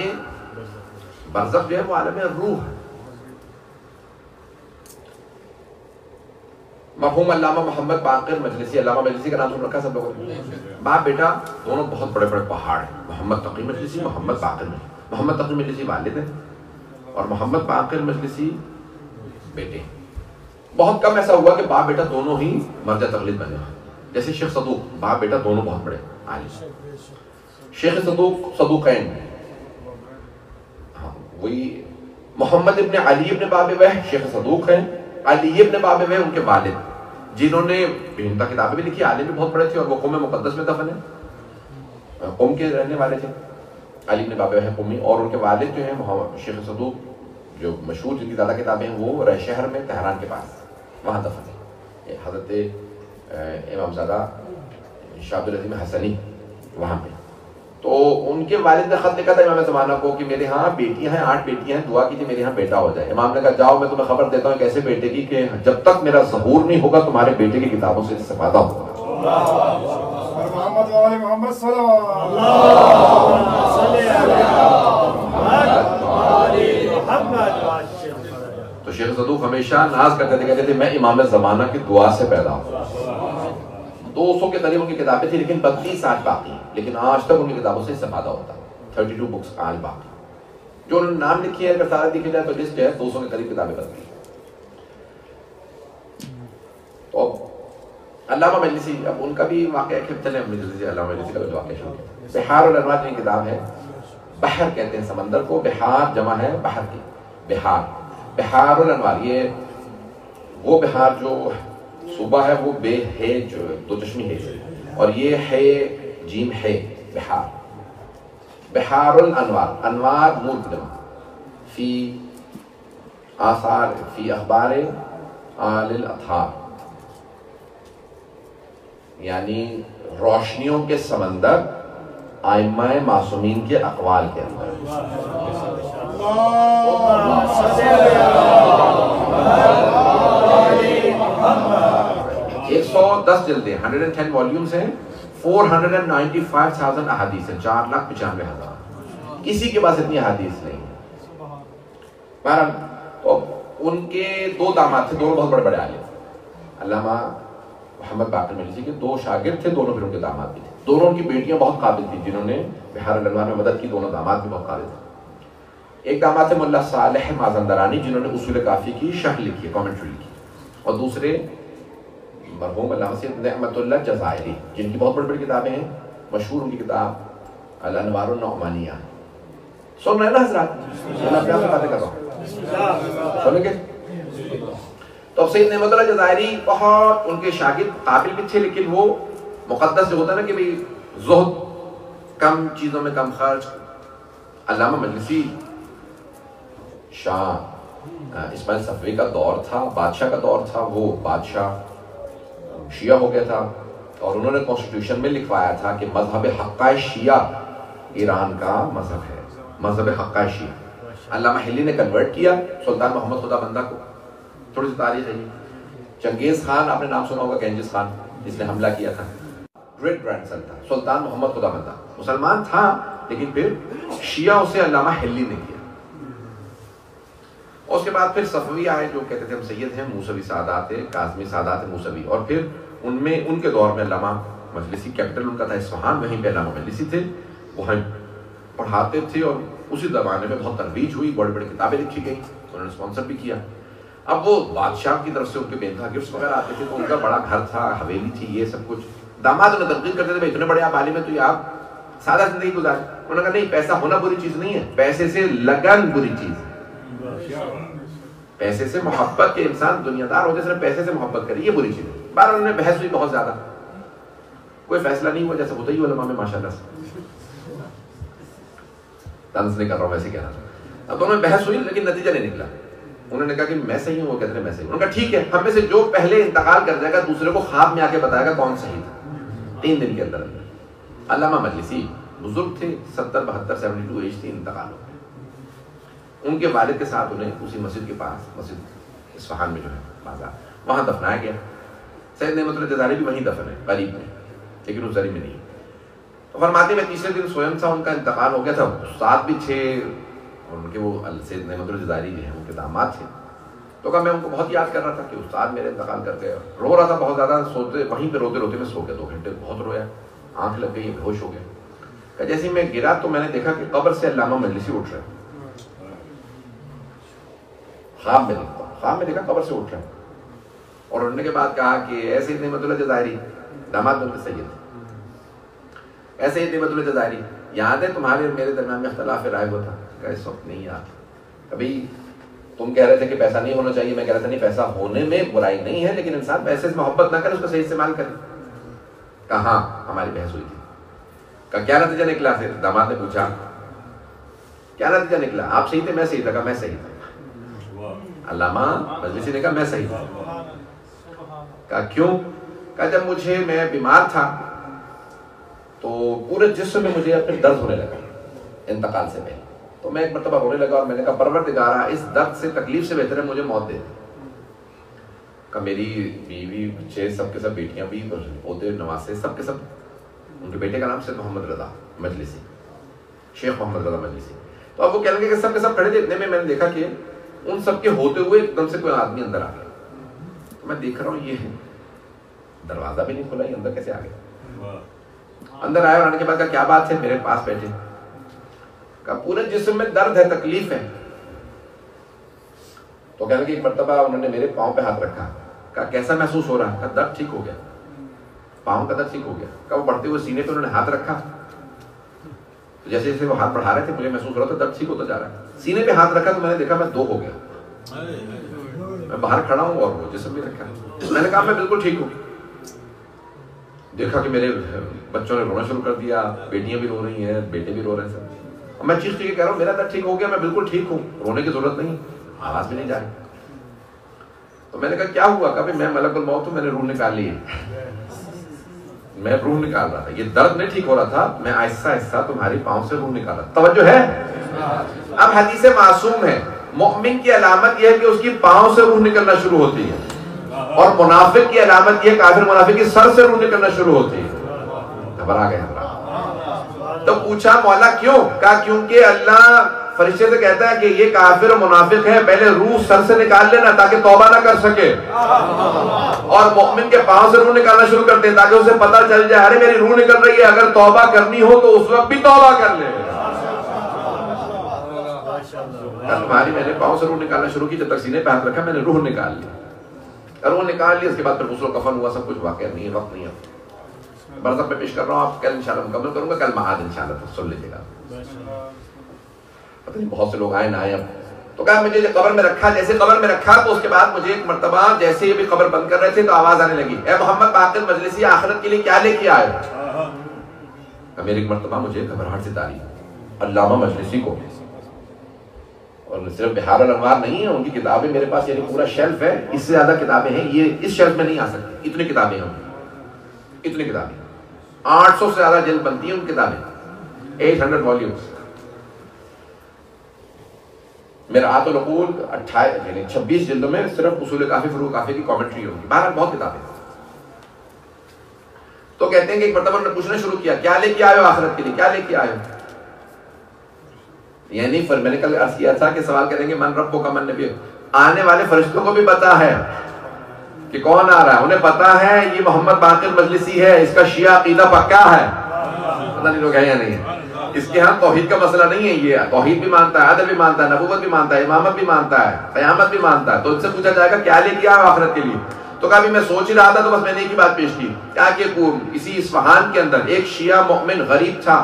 B: برزخ جو ہے وہ عالم روح ہے. مرحوم علامہ محمد باقر مجلسی، علامہ مجلسی کا نام سن رکھا سب لوگوں نے؟ باپ بیٹا دونوں بہت بڑے بڑے پہاڑ ہیں. محمد تقی مجلسی، محمد باقر مجلسی. محمد تقی مجلسی والد ہیں اور محمد باقر مجلسی بیٹے. بہت کم ایسا ہوا کہ باپ بیٹا دونوں ہی مرجع تقلید بنے ہیں. جیسے شیخ صدوق، باپ بیٹا دونوں بہت بڑے عالم. شیخ صدوق صدوقین، وہی محمد ابن علی ابن بابویہ شیخ صدوق ہیں. علی ابن بابویہ ان کے والد، جنہوں نے بہنتا کتابیں بھی لکھی، عالم بھی بہت بڑے تھے، اور وہ قوم مقدس میں دفن ہیں، قوم کے رہنے والے تھے. علی ابن بابویہ قومی، اور ان کے والد جو ہیں شیخ صدوق، جو مشہور جن کی زیادہ کتابیں ہیں، وہ رہ شہر میں تہران کے پاس وہاں دفن ہے. حضرت امام زادہ شاہ عبدالعظیم حسنی وہاں پہ. تو ان کے والد نے خط لکھا تھا امام زمانہ کو کہ میرے ہاں بیٹیاں ہیں، 8 بیٹیاں ہیں، دعا کیجیے میرے ہاں بیٹا ہو جائے. امام نے کہا جاؤ میں تمہیں خبر دیتا ہوں ایک ایسے بیٹے کی کہ جب تک میرا ظہور نہیں ہوگا تمہارے بیٹے کی کتابوں سے استفادہ ہوگا.
C: محمد وآل محمد صلی اللہ.
B: تو شیخ صدوق ہمیشہ ناز کرتے تھے، کہتے تھے میں امام زمانہ کی دعا سے پیدا ہوں. 200 کے قریب ان کی کتابیں تھی، لیکن 32 آج باقی ہیں، لیکن آج تک ان کی کتابوں سے استفادہ ہوتا ہے. 32 بکس آج باقی جو انہوں نے نام لکھی ہے. اگر سارا دیکھا جائے تو لسٹ ہے 200 کے قریب کتابیں بنتی ہیں. تو علامہ مجلسی، اب ان کا بھی واقعہ ہے کہ چلیں مجلسی علامہ مجلسی کا بھی واقعہ شروع کیا. بحار الانوار کی کتاب ہے. بحر کہتے ہیں سمندر کو، بحار جمع ہے بحر کی. بحار، بحار الانوار، یہ وہ بحار جو صوبہ ہے وہ بے ہے، جو دو چشمی ہے، اور یہ ہے جیم ہے بحار. بحار الانوار، انوار نور جمع، فی آثار، فی اخبار آل الاطہار، یعنی روشنیوں کے سمندر ائمہ معصومین کے اقوال کے اندر. 110 جلدیں، 110 والیومز ہیں، 495,000 احادیث ہیں، 4,95,000. کسی کے پاس اتنی احادیث نہیں. بہرحال تو ان کے 2 داماد تھے، دونوں بہت بڑے بڑے عالم. علامہ محمد باقر مجلسی کے 2 شاگرد تھے، دونوں پھر ان کے داماد بھی تھے. دونوں ان کی بیٹیاں بہت قابل تھیں جنہوں نے بحار الانوار میں مدد کی. دونوں داماد بھی بہت قابل تھے. ایک داماد تھے ملا صالح مازندرانی جنہوں نے اصول کافی کی شرح لکھی ہے، کامنٹری لکھی. اور دوسرے مرحوم علامہ سید نعمت اللہ جزائری جن کی بہت بڑی بڑی کتابیں ہیں. مشہور ان کی کتاب الانوار النعمانیہ. سن رہے ہیں نا حضرات؟ میں اپنے آپ سے باتیں کر رہا ہوں، سنیں گے؟ تو اب سید نعمت اللہ جزائری بہت ان کے شاگرد قابل بھی تھے، لیکن وہ مقدس جو ہوتا ہے نا کہ بھئی زہد، کم چیزوں میں کم خرچ. علامہ مجلسی شاہ اسماعیل صفوی کا دور تھا، بادشاہ کا دور تھا. وہ بادشاہ شیعہ ہو گیا تھا، اور انہوں نے کانسٹیٹیوشن میں لکھوایا تھا کہ مذہب حقہ شیعہ ایران کا مذہب ہے، مذہب حقہ شیعہ. علامہ حلی نے کنورٹ کیا سلطان محمد خدا بندہ کو. تھوڑی سی تاریخ ہے. چنگیز خان، آپ نے نام سنا ہوگا، گنجز خان جس نے حملہ کیا تھا، گریٹ گرینڈ سن تھا. سلطان محمد خدا بندہ مسلمان تھا، لیکن پھر شیعہ اسے علامہ حلی نے کیا. اور اس کے بعد پھر صفوی آئے جو کہتے تھے ہم سید ہیں، موسوی سادات ہے، کاظمی سادات ہے موسوی. اور پھر ان میں ان کے دور میں علامہ مجلسی، کیپٹل ان کا تھا اصفہان، وہیں پہ علامہ مجلسی تھے، وہاں پڑھاتے تھے. اور اسی زمانے میں بہت ترویج ہوئی، بڑی بڑی کتابیں لکھی گئی، انہوں نے اسپانسر بھی کیا. اب وہ بادشاہ کی طرف سے ان کے بے انتہا گفٹس وغیرہ آتے تھے، تو ان کا بڑا گھر تھا، حویلی تھی، یہ سب کچھ. داماد انہیں تنقید کرتے تھے بھائی اتنے بڑے آپ عالم ہیں تو یہ آپ سادہ زندگی گزاریں. انہوں نے کہا نہیں پیسہ ہونا بری چیز نہیں ہے, پیسے سے لگن بری چیز ہے. پیسے سے محبت کے انسان دنیا دار ہوتے صرف پیسے سے محبت کرے یہ بری چیز ہے. بار انہوں نے بحث ہوئی بہت زیادہ, کوئی فیصلہ نہیں ہوا جیسے ہوتا ہی علماء میں ماشاءاللہ سے, طنز نہیں کر رہا ہوں ویسے کہنا تھا. اب دونوں میں بحث ہوئی لیکن نتیجہ نہیں نکلا. انہوں نے کہا کہ میں صحیح ہوں, وہ کہتے ہیں میں صحیح ہوں. انہوں نے کہا ٹھیک ہے ہم میں سے جو پہلے انتقال کر جائے گا دوسرے کو خواب میں آ کے بتائے گا کون صحیح تھا 3 دن کے اندر. علامہ مجلسی بزرگ تھے, 70-72 ایج تھی, انتقال ہو گئے. ان کے والد کے ساتھ انہیں اسی مسجد کے پاس, مسجد اصفہان میں جو ہے بازار, وہاں دفنایا گیا. سید نعمت اللہ جزاری بھی وہیں دفن ہے قریب میں, لیکن اس زری میں نہیں. تو فرماتے میں تیسرے دن سوئم تھا, ان کا انتقال ہو گیا تھا. استاد بھی تھے ان کے, وہ سید نعمت اللہ جزاری جو ہیں ان کے داماد تھے. تو کہا میں ان کو بہت یاد کر رہا تھا کہ استاد میرے انتقال کر گئے. رو رہا تھا بہت زیادہ, سوتے وہیں پہ روتے روتے میں سو گیا 2 گھنٹے, بہت رویا, آنکھ لگ گئی, بے ہوش ہو گیا. کہ جیسے میں گرا تو میں نے دیکھا کہ قبر سے علامہ مجلسی اٹھ رہے, خواب میں دیکھا قبر سے اٹھ رہے. اور اٹھنے کے بعد کہا کہ اے سید نعمت اللہ جزائری, داماد بنتے سید, اے سید نعمت اللہ جزائری یاد ہے تمہارے اور میرے درمیان میں اختلاف رائے ہوا تھا؟ کہ اس وقت نہیں یاد. کبھی تم کہہ رہے تھے کہ پیسہ نہیں ہونا چاہیے, میں کہہ رہا تھا نہیں پیسہ ہونے میں برائی نہیں ہے, لیکن انسان پیسے سے محبت نہ کرے, اس کا صحیح استعمال کرے. کہاں ہماری بحث ہوئی تھی. کہ کیا نتیجہ نکلا؟ پھر داماد نے پوچھا کیا نتیجہ نکلا؟ آپ صحیح تھے میں صحیح تھا. کہا میں صحیح تھا. علامہ مجلسی نے کہا میں صحیح تھا. کہا کیوں؟ کہا جب میں بیمار تھا تو پورے جسم میں مجھے اپنے درد ہونے لگا انتقال سے پہلے, تو میں ایک مرتبہ رونے لگا اور میں نے کہا پروردگارا اس درد سے تکلیف سے بہتر ہے مجھے موت دے. کہ میری بیوی بچے سب کے سب, بیٹیاں بھی, پوتے نواسے سب کے سب, ان کے بیٹے کا نام سید محمد رضا مجلسی, شیخ محمد رضا مجلسی. تو اب وہ کہنے لگے کہ سب کے سب کھڑے تھے, اتنے میں نے دیکھا کہ ان سب کے ہوتے ہوئے ایک دم سے کوئی آدمی اندر آ گیا. تو میں دیکھ رہا ہوں یہ دروازہ بھی نہیں کھلا, یہ اندر کیسے آ گیا؟ اندر آیا اور آنے کے بعد کہا کیا بات ہے, میرے پاس بیٹھے. کہا پورے جسم میں درد ہے, تکلیف ہے. تو کہنے لگے ایک مرتبہ انہوں نے میرے پاؤں پہ ہاتھ رکھا. کہا کیسا محسوس ہو رہا ہے؟ کہا درد ٹھیک ہو گیا, پاؤں کا درد ٹھیک ہو گیا. کہا وہ بڑھتے ہوئے سینے پہ انہوں نے ہاتھ رکھا, تو جیسے جیسے وہ ہاتھ بڑھا رہے تھے مجھے محسوس ہو رہا تھا درد ٹھیک ہوتا جا رہا ہے. سینے پہ ہاتھ رکھا تو میں نے دیکھا میں 2 ہو گیا. میں باہر کھڑا ہوں اور وہ جسم بھی رکھا. میں نے کہا میں بالکل ٹھیک ہوں. دیکھا کہ میرے بچوں نے رونا شروع کر دیا, بیٹیاں بھی رو رہی ہیں, بیٹے بھی رو رہے ہیں سب. اور میں چیخ کے کہہ رہا ہوں میرا درد ٹھیک ہو گیا, میں بالکل ٹھیک ہوں, رونے کی ضرورت نہیں, آواز بھی نہیں جا رہی. تو میں نے کہا کیا ہوا؟ کہ میں ملک الموت ہوں, میں نے روح نکال لی ہے, میں روح نکال رہا تھا, یہ درد نہیں ٹھیک ہو رہا تھا, میں آہستہ آہستہ تمہاری پاؤں سے روح نکال رہا تھا. توجہ ہے؟ اب حدیث معصوم ہے, مومن کی علامت یہ ہے کہ اس کی پاؤں سے روح نکلنا شروع ہوتی ہے, اور منافق کی علامت یہ ہے, کافر منافق کی سر سے روح نکلنا شروع ہوتی ہے. گھبرا گئے. تو پوچھا مولا کیوں؟ کہا کیونکہ اللہ فرشتے سے کہتا ہے کہ یہ کافر و منافق ہے, پہلے روح سر سے نکال لینا تاکہ توبہ نہ کر سکے, اور مومن کے پاؤں سے روح نکالنا شروع کرتے ہیں تاکہ اسے پتہ چل جائے ارے میری روح نکل رہی ہے, اگر توبہ کرنی ہو تو اس وقت بھی توبہ کر لے. تمہاری میں نے پاؤں سے روح نکالنا شروع کی, جب تک سینے پہ ہاتھ رکھا میں نے روح نکال لی, اور روح نکال لی. اس کے بعد پھر غسل و کفن ہوا, سب کچھ واقعہ نہیں ہے, وقت نہیں ہے, برزخ میں پیش کر رہا ہوں. آپ کل انشاءاللہ مکمل کروں گا, کل معاد انشاءاللہ سن لیجیے گا. پتہ نہیں بہت سے لوگ آئے نہ آئے. اب تو کہا مجھے قبر میں رکھا, جیسے قبر میں رکھا تو اس کے بعد مجھے ایک مرتبہ جیسے یہ بھی قبر بند کر رہے تھے تو آواز آنے لگی, اے محمد باقر مجلسی آخرت کے لیے کیا لے کے آئے؟ میری ایک مرتبہ مجھے گھبراہٹ سے تاری علامہ مجلسی کو, اور صرف بہار الانوار نہیں ہے, ان کی کتابیں میرے پاس یعنی پورا شیلف ہے, اس سے زیادہ کتابیں ہیں, یہ اس شیلف میں نہیں آ سکتی, اتنی کتابیں ہیں, اتنی کتابیں, 800 سے زیادہ جلد بنتی ہیں ان کتابیں, 800 والیومز. مرآت العقول 26 جلدوں میں صرف اصول کافی فروع کافی کی کامنٹری ہوگی. بہرحال بہت کتابیں. تو کہتے ہیں کہ ایک مرتبہ انہوں نے پوچھنا شروع کیا کیا لے کے آئے ہو آخرت کے لیے, کیا لے کے آئے ہو؟ یعنی میں نے کل عرض کیا تھا کہ سوال کریں گے من ربک من نبی, آنے والے فرشتوں کو بھی پتا ہے کہ کون آ رہا ہے, انہیں پتا ہے یہ محمد باقر مجلسی ہے, اس کا شیعہ عقیدہ پکا ہے. پتہ نہیں لوگ ہیں یا نہیں ہے. اس کے ہاں توحید کا مسئلہ نہیں ہے, یہ توحید بھی مانتا ہے, عدل بھی مانتا ہے, نبوت بھی مانتا ہے, امامت بھی مانتا ہے, قیامت بھی مانتا ہے. تو ان سے پوچھا جائے گا کیا لے کے آئے آخرت کے لیے, تو کبھی میں سوچ ہی رہا تھا تو بس میں نے ایک ہی بات پیش کی کہ کسی اصفہان کے اندر ایک شیعہ مؤمن غریب تھا،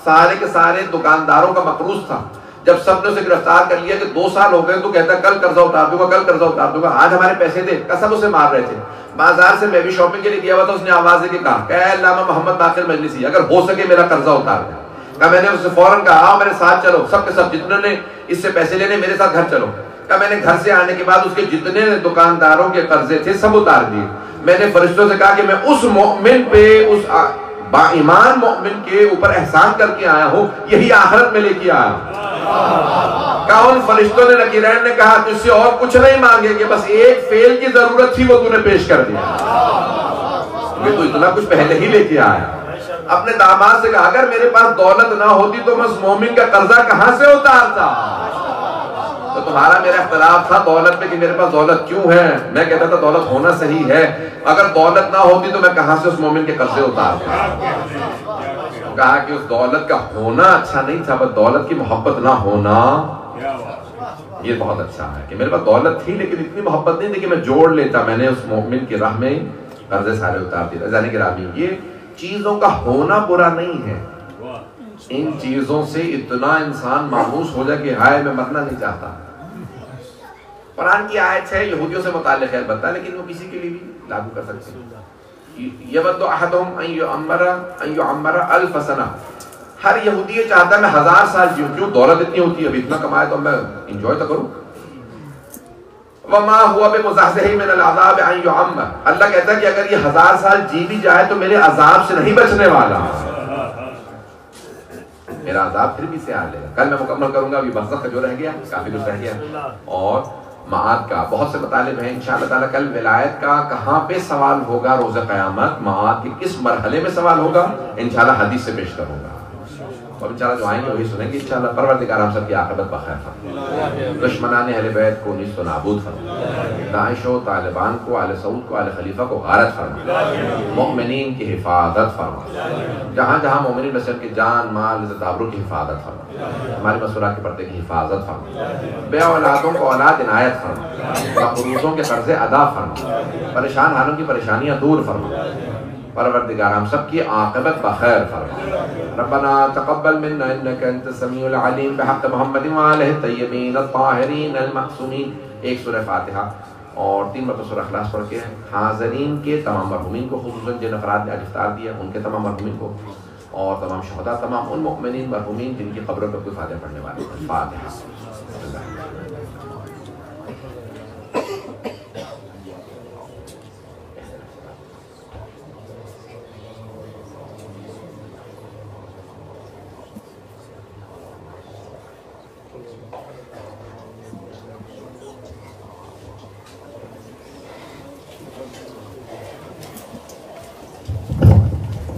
B: سارے کے سارے دکانداروں کا مقروض تھا. جب سب نے اسے گرفتار کر لیا کہ 2 سال ہو گئے تو کہتا کل قرضہ اتار دوں گا، کل قرضہ اتار دوں گا، آج ہمارے پیسے دے. سب اسے مار رہے تھے. بازار سے میں بھی شاپنگ کے لیے گیا ہوا تھا. اس نے آواز دے کے کہا کہ اے علامہ محمد باقر مجلسی، اگر ہو سکے میرا قرضہ اتار دے. میں نے اس سے فوراً کہا آؤ میرے ساتھ چلو، سب کے سب جتنے نے اس سے پیسے لینے میرے ساتھ گھر چلو. میں نے گھر سے آنے کے بعد اس کے جتنے دکانداروں کے قرضے تھے سب اتار دیے. میں نے فرشتوں سے کہا کہ میں اس مؤمن پہ، اس با ایمان مؤمن کے اوپر احسان کر کے آیا ہوں، یہی آخرت میں لے کے آیا ہوں. کہا ان فرشتوں نے، نکیرین نے کہا تجھ سے اور کچھ نہیں مانگے کہ بس ایک فعل کی ضرورت تھی وہ تو نے پیش کر دیا. یہ تو اتنا کچھ پہلے ہی لے کے آیا. اپنے داماد سے کہا اگر میرے پاس دولت نہ ہوتی تو میں اس مومن کا قرضہ کہاں سے اتارتا. تو تمہارا میرا اختلاف تھا دولت میں کہ میرے پاس دولت کیوں ہے. میں کہتا تھا دولت ہونا صحیح ہے، اگر دولت نہ ہوتی تو میں کہاں سے اس مومن کے قرضے اتارتا. کہا کہ اس دولت کا ہونا اچھا نہیں تھا، بس دولت کی محبت نہ ہونا یہ بہت اچھا ہے. کہ میرے پاس دولت تھی لیکن اتنی محبت نہیں تھی کہ میں جوڑ لیتا. میں نے اس مومن کی راہ میں قرضے سارے اتار دیے. جانے کے رامی یہ چیزوں کا ہونا برا نہیں ہے، ان چیزوں سے اتنا انسان مایوس ہو جائے کہ ہائے میں مرنا نہیں چاہتا. قرآن کی آیت ہے یہودیوں سے متعلق ہے البتہ، لیکن وہ کسی کے لیے بھی لاگو کر سکتے ہیں. یود احدہم ان یعمر 1000 سنہ. ہر یہودی یہ چاہتا ہے میں 1000 سال جیوں. کیوں؟ دولت اتنی ہوتی ہے، اب اتنا کمایا تو میں انجوائے تو کروں. وما هو بمزحزح من العذاب ان يعمر. اللہ کہتا ہے کہ اگر یہ 1000 سال جی بھی جائے تو میرے عذاب سے نہیں بچنے والا. میرا عذاب پھر بھی سے آ لے گا. کل میں مکمل کروں گا. ابھی برزخ کا جو رہ گیا کافی کچھ رہ گیا، اور معاد کا بہت سے مطالب ہیں. انشاءاللہ تعالیٰ کل ولایت کا کہاں پہ سوال ہوگا روز قیامت، معاد کے کس مرحلے میں سوال ہوگا، انشاءاللہ حدیث سے پیش کروں گا. اور انشاءاللہ جو آئیں گے وہی سنیں گے انشاءاللہ. پروردگار ہم سب کی عاقبت بخیر فرمائے، دشمنان اہل بیت کو نیست و نابود فرمائے، داعش و طالبان کو، آل سعود کو، آل خلیفہ کو غارت فرمائے، مؤمنین کی حفاظت فرمائے، جہاں جہاں مومنین بسر کے جان مال عزت آبرو کی حفاظت فرمائے، ہمارے مسورات کے پردے کی حفاظت فرمائے، بے اولادوں کو اولاد عنایت فرمائے، مقروضوں کے قرض ادا فرمائے، پریشان حالوں کی پریشانیاں دور فرمائے. پروردگار ہم سب کی عاقبت بخیر فرما. ربنا تقبل منا انك انت السميع العليم بحق محمد وآلہ الطیبین الطاہرین المعصومین. ایک سورہ فاتحہ اور 3 مرتبہ سورہ اخلاص پڑھ کے حاضرین کے تمام مرحومین کو، خصوصاً جن افراد نے آج افطار دیا ان کے تمام مرحومین کو، اور تمام شہداء، تمام ان مؤمنین مرحومین جن کی قبروں پر کوئی فاتحہ پڑھنے والے ہیں. فاتحہ.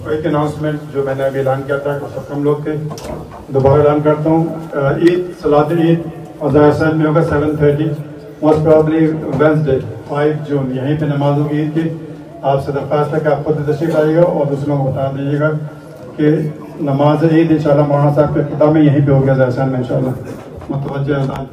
C: ایک اناؤنسمنٹ جو میں نے ابھی اعلان کیا تھا کہ سب کم لوگ تھے، دوبارہ اعلان کرتا ہوں. عید، صلاۃ العید ظاہر صاحب میں ہوگا 7:30، موسٹ پرابلی وینسڈے 5 جون. یہیں پہ نماز ہوگی عید کی. آپ سے درخواست ہے کہ آپ خود تشریف آئیے گا اور دوسروں کو بتا دیجیے گا کہ نماز عید انشاءاللہ مولانا صاحب کے افتتاح میں یہیں پہ ہوگا ظاہر صاحب میں انشاءاللہ. متوجہ اذان.